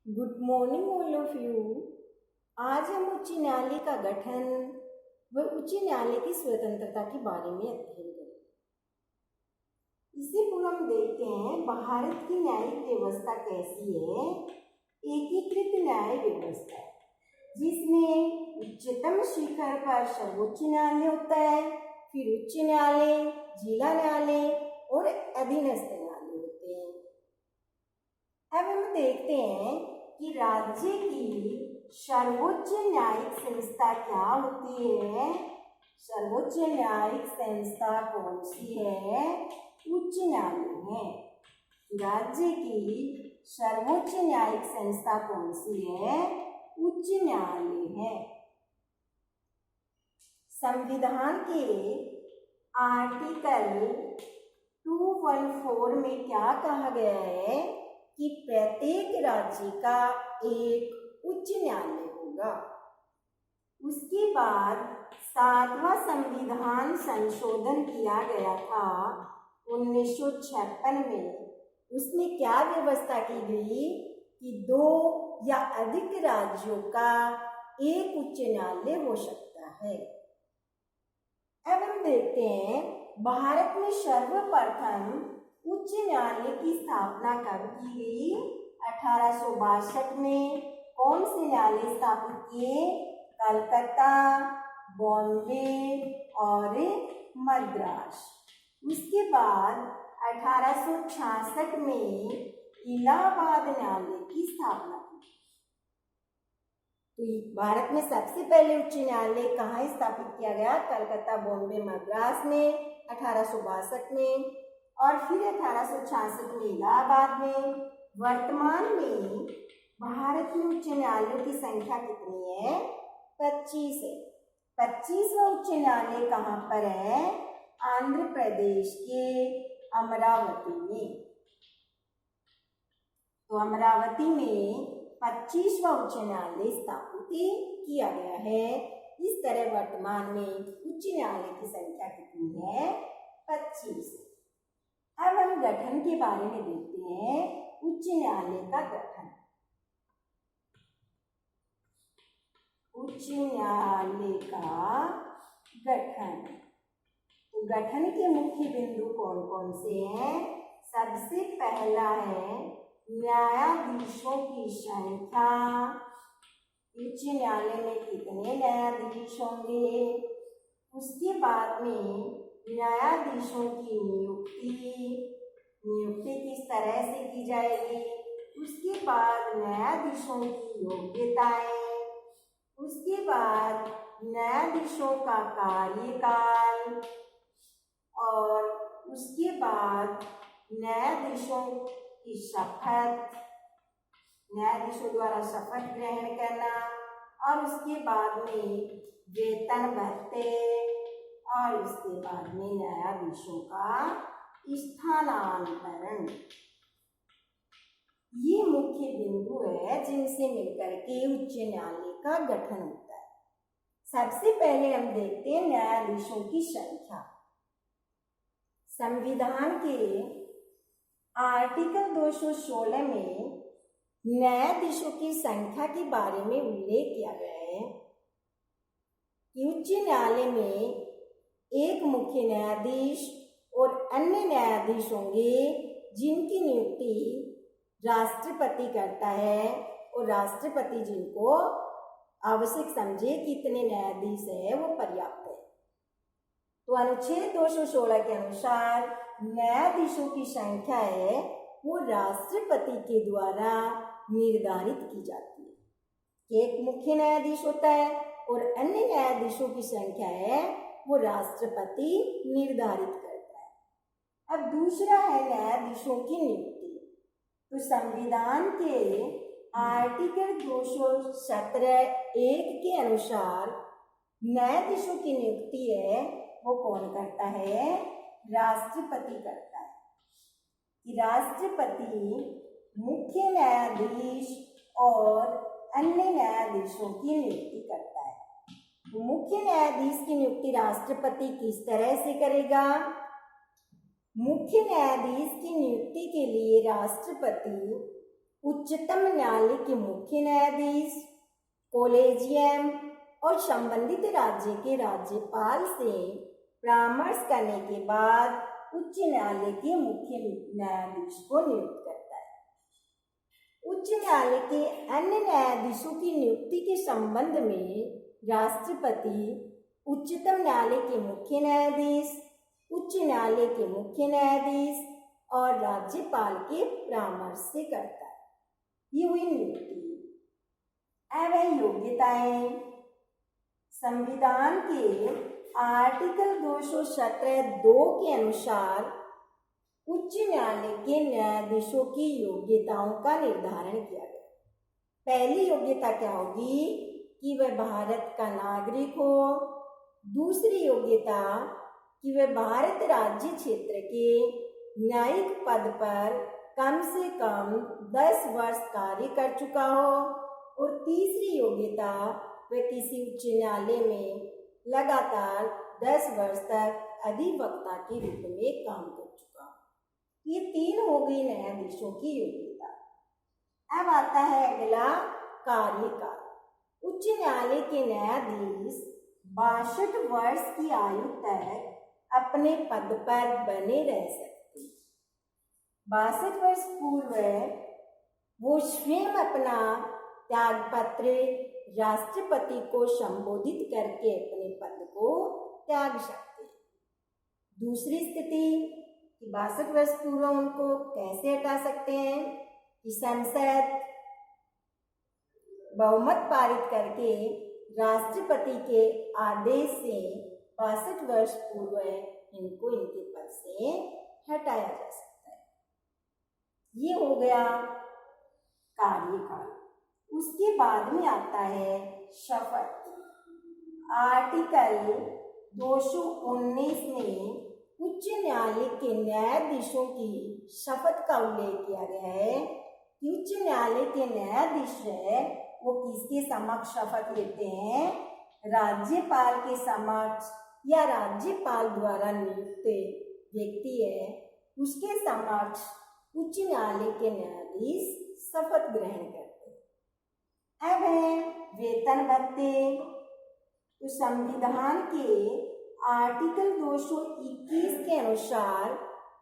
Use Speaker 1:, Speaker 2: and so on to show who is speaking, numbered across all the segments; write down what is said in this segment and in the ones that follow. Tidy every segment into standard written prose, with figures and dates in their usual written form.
Speaker 1: Good morning all of you. आज हम उच्च न्यायालय का गठन व उच्च न्यायालय की स्वतंत्रता के बारे में अध्ययन करेंगे। इससे पूर्व हम देखते हैं भारत की न्यायिक व्यवस्था कैसी है। एकीकृत न्याय व्यवस्था जिसमें उच्चतम शिखर पर सर्वोच्च न्यायालय होता है, फिर उच्च न्यायालय, जिला न्यायालय और अधीनस्थ न्यायालय होते हैं। अब हम देखते हैं कि राज्य की सर्वोच्च न्यायिक संस्था क्या होती है। सर्वोच्च न्यायिक संस्था कौन सी है? उच्च न्यायालय है। राज्य की सर्वोच्च न्यायिक संस्था कौन सी है? उच्च न्यायालय है। संविधान के आर्टिकल 214 में क्या कहा गया है कि प्रत्येक राज्य का एक उच्च न्यायालय होगा। उसके बाद 7वां संविधान संशोधन किया गया था 1956 में। उसमें क्या व्यवस्था की गई कि 2 या अधिक राज्यों का एक उच्च न्यायालय हो सकता है। अब हम देखते हैं भारत में सर्वप्रथम उच्च न्यायालय की स्थापना कब की गई? 1862 में। कौन से न्यायालय स्थापित किए? कलकत्ता, बॉम्बे और मद्रास। उसके बाद 1866 में इलाहाबाद न्यायालय की स्थापना की। तो भारत में सबसे पहले उच्च न्यायालय कहाँ स्थापित किया गया? कलकत्ता, बॉम्बे, मद्रास में 1862 में, और फिर 1866 में इलाहाबाद में। वर्तमान में भारत में उच्च न्यायालयों की संख्या कितनी है? 25 है। 25वां उच्च न्यायालय कहाँ पर है? आंध्र प्रदेश के अमरावती में। तो अमरावती में 25वां उच्च न्यायालय स्थापित किया गया है। इस तरह वर्तमान में उच्च न्यायालय की संख्या कितनी है? 25। अब हम गठन के बारे में देखते हैं। उच्च न्यायालय का गठन। उच्च न्यायालय का गठन, तो गठन के मुख्य बिंदु कौन कौन से हैं? सबसे पहला है न्यायाधीशों की संख्या। उच्च न्यायालय में कितने न्यायाधीश होंगे? उसके बाद में न्यायाधीशों की नियुक्ति किस तरह से की जाएगी? उसके बाद न्यायाधीशों की योग्यताएं, उसके बाद न्यायाधीशों का कार्यकाल, और उसके बाद न्यायाधीशों की शपथ, न्यायाधीशों द्वारा शपथ ग्रहण करना, और उसके बाद में वेतन भत्ते, और उसके बाद में न्यायाधीशों का स्थानांतरण। ये मुख्य बिंदु है जिनसे मिलकर के उच्च न्यायालय का गठन होता है। सबसे पहले हम देखते हैं न्यायाधीशों की संख्या। संविधान के आर्टिकल 216 में न्यायाधीशों की संख्या के बारे में उल्लेख किया गया है कि उच्च न्यायालय में एक मुख्य न्यायाधीश और अन्य न्यायाधीश होंगे जिनकी नियुक्ति राष्ट्रपति करता है, और राष्ट्रपति जिनको आवश्यक समझे कितने न्यायाधीश है वो पर्याप्त है। तो अनुच्छेद 216 के अनुसार न्यायाधीशों की संख्या है वो राष्ट्रपति के द्वारा निर्धारित की जाती है। एक मुख्य न्यायाधीश होता है और अन्य न्यायाधीशों की संख्या है वो राष्ट्रपति निर्धारित करता है। अब दूसरा है न्यायाधीशों की नियुक्ति। तो संविधान के आर्टिकल 217(1) के अनुसार न्यायाधीशों की नियुक्ति है वो कौन करता है? राष्ट्रपति करता है। कि राष्ट्रपति मुख्य न्यायाधीश और अन्य न्यायाधीशों की नियुक्ति करता है। तो मुख्य न्यायाधीश की नियुक्ति राष्ट्रपति किस तरह से करेगा? मुख्य न्यायाधीश की नियुक्ति के लिए राष्ट्रपति उच्चतम न्यायालय के मुख्य न्यायाधीश, कॉलेजियम और संबंधित राज्य के राज्यपाल से परामर्श करने के बाद उच्च न्यायालय के मुख्य न्यायाधीश को नियुक्त करता है। उच्च न्यायालय के अन्य न्यायाधीशों की नियुक्ति के संबंध में राष्ट्रपति उच्चतम न्यायालय के मुख्य न्यायाधीश, उच्च न्यायालय के मुख्य न्यायाधीश और राज्यपाल के परामर्श से करता है। ये हुई नियुक्ति। अब है योग्यताएं। संविधान के आर्टिकल 217(2) के अनुसार उच्च न्यायालय के न्यायाधीशों की योग्यताओं का निर्धारण किया गया। पहली योग्यता क्या होगी कि वह भारत का नागरिक हो। दूसरी योग्यता कि वह भारत राज्य क्षेत्र के न्यायिक पद पर कम से कम 10 वर्ष कार्य कर चुका हो। और तीसरी योग्यता वह किसी उच्च न्यायालय में लगातार 10 वर्ष तक अधिवक्ता के रूप में काम कर चुका हो। ये 3 हो गई न्यायाधीशों की योग्यता। अब आता है अगला कार्यकाल। उच्च न्यायालय के न्यायाधीश 62 वर्ष की आयु तक अपने पद पर बने रह सकते। 62 वर्ष पूर्व वो स्वयं अपना त्यागपत्र राष्ट्रपति को संबोधित करके अपने पद को त्याग सकते हैं। दूसरी स्थिति कि 62 वर्ष पूर्व उनको कैसे हटा सकते हैं कि संसद बहुमत पारित करके राष्ट्रपति के आदेश से 62 वर्ष पूर्व इनको इनके पद से हटाया जा सकता है। ये हो गया कार्यकाल। उसके बाद में आता है शपथ। आर्टिकल 219 में उच्च न्यायालय के न्यायाधीशों की शपथ का उल्लेख किया गया है कि उच्च न्यायालय के न्यायाधीश है वो किसके समक्ष शपथ लेते हैं? राज्यपाल के समक्ष या राज्यपाल द्वारा नियुक्त व्यक्ति है उसके समक्ष उच्च न्यायालय के न्यायाधीश शपथ ग्रहण करते हैं। अब है वेतन भत्ते। तो संविधान के आर्टिकल 221 के अनुसार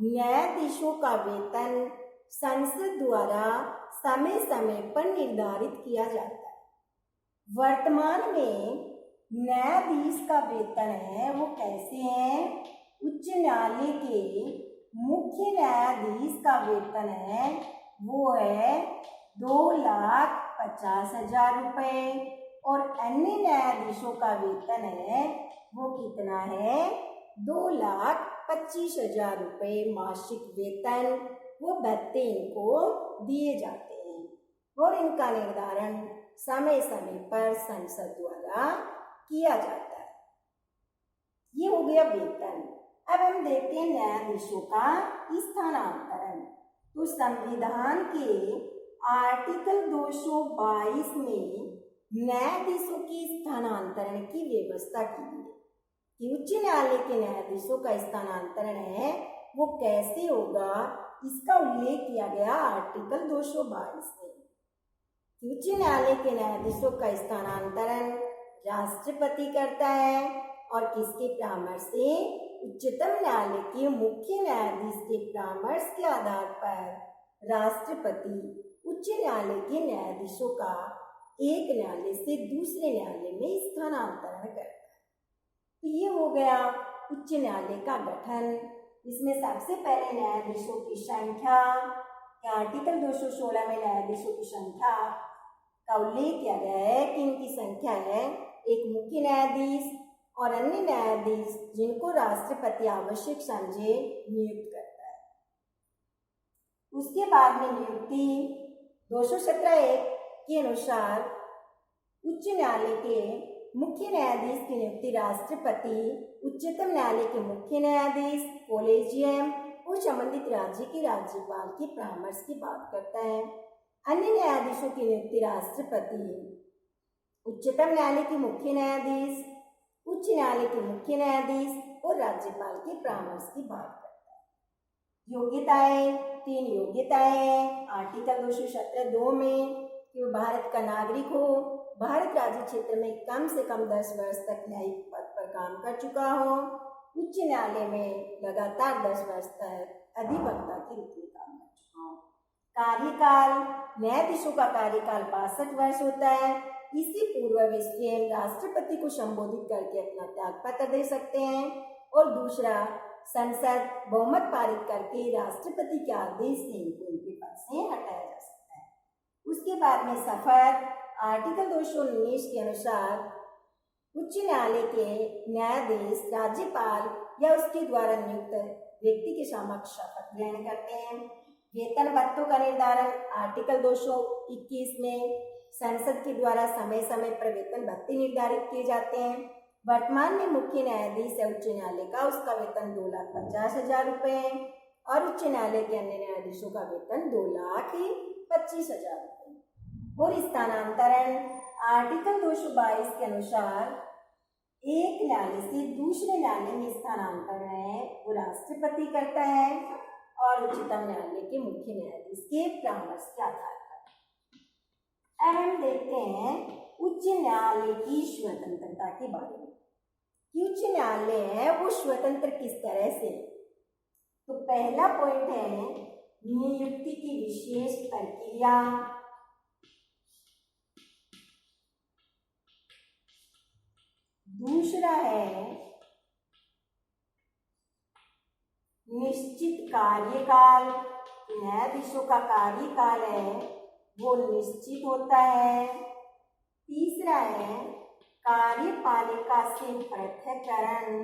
Speaker 1: न्यायाधीशों का वेतन संसद द्वारा समय समय पर निर्धारित किया जाता है। वर्तमान में न्यायाधीश का वेतन है वो कैसे है? उच्च न्यायालय के मुख्य न्यायाधीश का वेतन है वो है 2,50,000 रुपये और अन्य न्यायाधीशों का वेतन है वो कितना है? 2,25,000 रुपये मासिक वेतन वो भत्ते इनको दिए जाते हैं और इनका निर्धारण समय समय पर संसद द्वारा किया जाता है। ये हो गया वेतन। अब हम देखते हैं न्यायाधीशों का स्थानांतरण। तो संविधान के आर्टिकल 222 में न्यायाधीशों की स्थानांतरण की व्यवस्था की गई है कि उच्च न्यायालय के न्यायाधीशों का स्थानांतरण है वो कैसे होगा, इसका उल्लेख किया गया आर्टिकल 222 में। उच्च न्यायालय के न्यायाधीशों का स्थानांतरण राष्ट्रपति करता है और किसके परामर्श से? उच्चतम न्यायालय के मुख्य न्यायाधीश के परामर्श के आधार पर राष्ट्रपति उच्च न्यायालय के न्यायाधीशों का एक न्यायालय से दूसरे न्यायालय में स्थानांतरण करता है। तो ये हो गया उच्च न्यायालय का गठन। इसमें सबसे पहले न्यायाधीशों की संख्या, आर्टिकल 216 में न्यायाधीशों की संख्या का उल्लेख किया गया है कि इनकी संख्या है एक मुख्य न्यायाधीश और अन्य न्यायाधीश जिनको राष्ट्रपति आवश्यक समझे नियुक्त करता है। उसके बाद में नियुक्ति 217(1) के अनुसार उच्च न्यायालय के मुख्य न्यायाधीश की नियुक्ति राष्ट्रपति उच्चतम न्यायालय के मुख्य न्यायाधीश, कॉलेजियम और संबंधित राज्य के राज्यपाल के परामर्श की बात करता है। अन्य न्यायाधीशों की नियुक्ति राष्ट्रपति उच्चतम न्यायालय के मुख्य न्यायाधीश, उच्च न्यायालय के मुख्य न्यायाधीश और राज्यपाल के परामर्श की बात करता है। योग्यताएं 3 योग्यताएं हैं आर्टिकल 217(2) में कि वो भारत का नागरिक हो, भारत राज्य क्षेत्र में कम से कम 10 वर्ष तक न्यायिक पद पर काम कर चुका हो, उच्च न्यायालय में लगातार 10 वर्ष तक अधिवक्ता के रूप में काम कर चुका हो। कार्यकाल, न्यायाधीशों का कार्यकाल 62 वर्ष होता है। इससे पूर्व वे स्वयं राष्ट्रपति को संबोधित करके अपना त्यागपत्र दे सकते हैं, और दूसरा, संसद बहुमत पारित करके राष्ट्रपति के आदेश से इनको उनके पद से हटाया जा सकता है। उसके बाद में शपथ, आर्टिकल 219 के अनुसार उच्च न्यायालय के न्यायाधीश राज्यपाल या उसके द्वारा नियुक्त व्यक्ति के समक्ष शपथ ग्रहण करते हैं। वेतन भत्तों का निर्धारण आर्टिकल 221 में संसद के द्वारा समय समय पर वेतन भत्ते निर्धारित किए जाते हैं। वर्तमान में मुख्य न्यायाधीश है उच्च न्यायालय का, उसका वेतन 2,50,000 रुपये है, और उच्च न्यायालय के अन्य न्यायाधीशों का वेतन 2,25,000 रुपये। और स्थानांतरण आर्टिकल 222 के अनुसार एक न्यायालय से दूसरे न्यायालय में स्थानांतरण है वो राष्ट्रपति करता है, और उच्चतम न्यायालय के मुख्य न्यायाधीश के परामर्श के आधार पर। अब हम देखते हैं उच्च न्यायालय की स्वतंत्रता के बारे में कि उच्च न्यायालय है वो स्वतंत्र किस तरह से। तो पहला पॉइंट है नियुक्ति की विशेष प्रक्रिया, दूसरा है निश्चित कार्यकाल, न्यायाधीशों का कार्यकाल है वो निश्चित होता है। तीसरा है कार्यपालिका से पृथक्करण,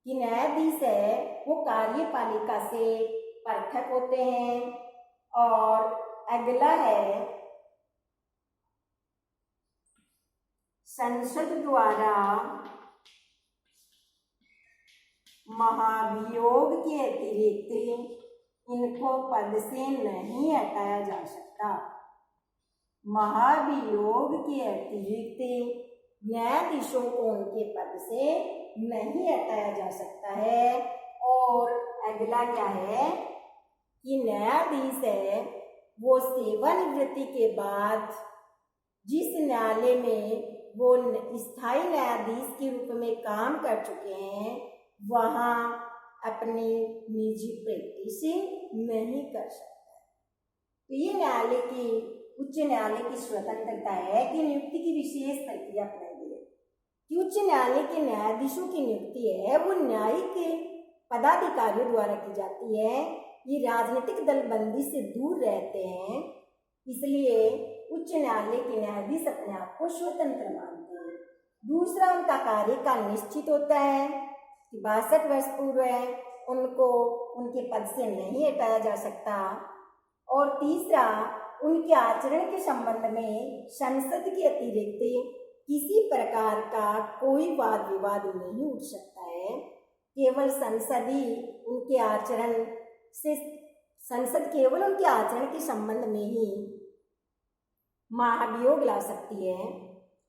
Speaker 1: कि न्यायाधीश है वो कार्यपालिका से पृथक होते हैं। और अगला है संसद द्वारा महाभियोग के अतिरिक्त इनको पद से नहीं हटाया जा सकता। महाभियोग के अतिरिक्त न्यायाधीशों को उनके पद से नहीं हटाया जा सकता है। और अगला क्या है कि न्यायाधीश है वो सेवानिवृत्ति के बाद जिस न्यायालय में वो स्थायी न्यायाधीश के रूप में काम कर चुके हैं वहाँ अपनी निजी प्रैक्टिस नहीं कर सकता। तो ये न्यायालय की उच्च न्यायालय की स्वतंत्रता है कि नियुक्ति की विशेष प्रक्रिया अपनाई गई है कि उच्च न्यायालय के न्यायाधीशों की नियुक्ति है वो न्यायिक पदाधिकारियों द्वारा की जाती है। ये राजनीतिक दलबंदी से दूर रहते हैं, इसलिए उच्च न्यायालय के न्यायाधीश अपने आप को स्वतंत्र मानते हैं। दूसरा, उनका कार्यकाल निश्चित होता है कि 62 वर्ष पूर्व है उनको उनके पद से नहीं हटाया जा सकता। और तीसरा, उनके आचरण के संबंध में संसद के अतिरिक्त किसी प्रकार का कोई वाद विवाद नहीं उठ सकता है। केवल संसद ही उनके आचरण से संसद केवल उनके आचरण के संबंध में ही महाभियोग ला सकती है,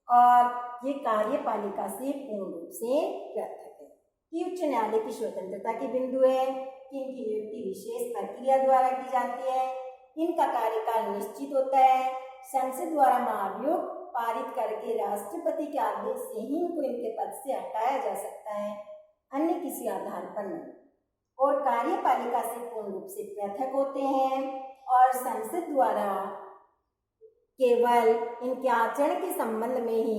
Speaker 1: और ये कार्यपालिका से पूर्ण रूप से पृथक है। कि उच्च न्यायालय की स्वतंत्रता के बिंदु है कि इनकी नियुक्ति विशेष प्रक्रिया द्वारा की जाती है, इनका कार्यकाल निश्चित होता है, संसद द्वारा महाभियोग पारित करके राष्ट्रपति के आदेश से ही इनको इनके पद से हटाया जा सकता है, अन्य किसी आधार पर नहीं। और कार्यपालिका से पूर्ण रूप से पृथक होते हैं, और संसद द्वारा केवल इनके आचरण के संबंध में ही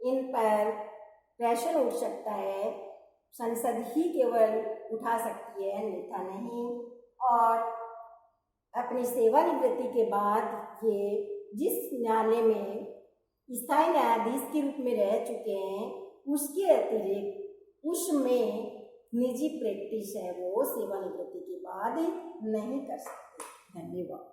Speaker 1: इन पर प्रश्न उठ सकता है, संसद ही केवल उठा सकती है, अन्यथा नहीं। और अपनी सेवानिवृत्ति के बाद ये जिस न्यायालय में स्थायी न्यायाधीश के रूप में रह चुके हैं उसके अतिरिक्त उसमें निजी प्रैक्टिस है वो सेवानिवृत्ति के बाद नहीं कर सकते। धन्यवाद।